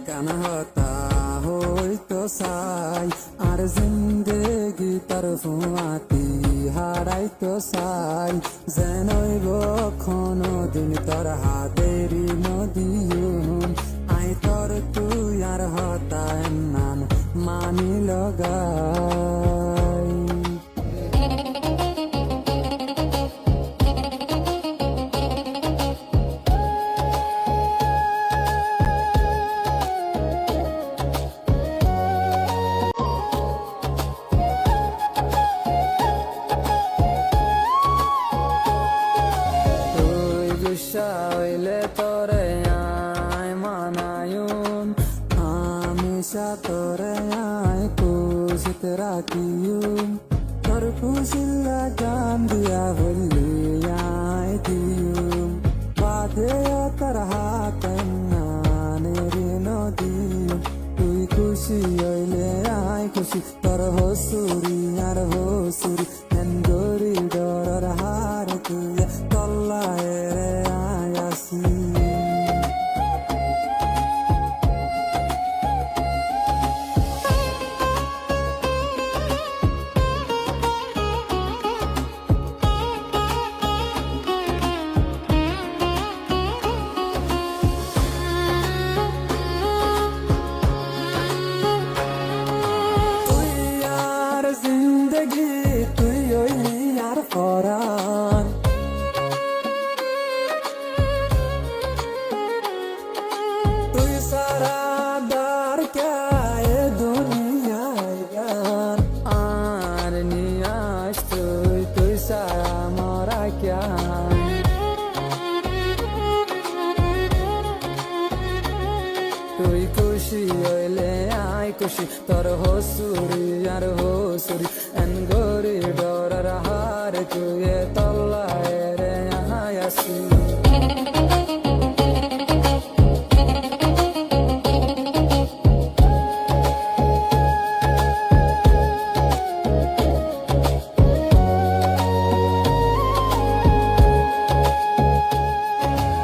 কান হতা হইতো চাই আর জিন্দেগি তার ফুয়াতি হারাইতো চাই যেন কোনো দিন তোর হাতেরি নদীম আই তোর তুই আর হতা নাম মানি লগাই হইলে তোরে আয় মানায়ুম হামেশা তোরে আয় খুশিত রাখিয়ুম তোর খুশিল্লা জান দিয়া বললি আয় দিয়ুম বাদে তোর হাত নানের নদী তুই খুশি হইলে আয় খুশি তোর হসুরি আর হসুরি গরি ডর হার তুই তল্লায় জিন্দগি তুই হইলি আর পরাণ তুই সারা দার কে দুনিয়ায় গান আর নিয়াস তুই সারা মরা ক্যান তুই খুশি হইলে আয় খুশি তোর হসুরি আর হসুরি এন গরি ডরার হার তুই তল্লায় রে আয় আসি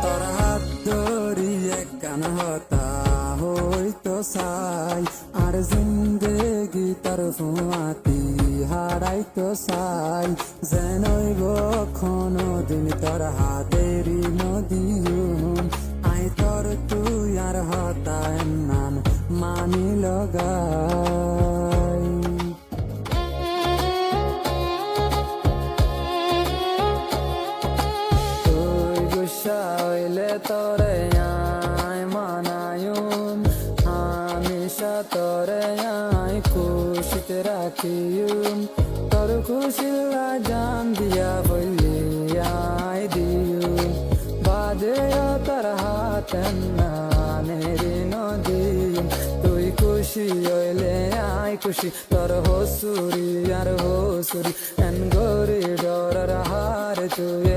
তোর হাত ধরিয়ে কান হতা হইতো চাই আর জিন্দেগি তার ফুয়াতি হারাইতো চাই যেন কোনো দিন তোর হাতেরি নদীম আই তোর তুই আর হতা নাম মানি লগাই তুই গুসা হইলে তোরে আয় মানায়ুম হামেশা তোরে আয় খুশিত রাখিয়ুম তোর খুশিল্লা জান দিয়া বললি আয় দিয়ুম বাদে তোর হাত নানের নদীম তুই খুশি হইলে আয় খুশি তোর হসুরি আর হসুরি এন গরি ডরার হার তুই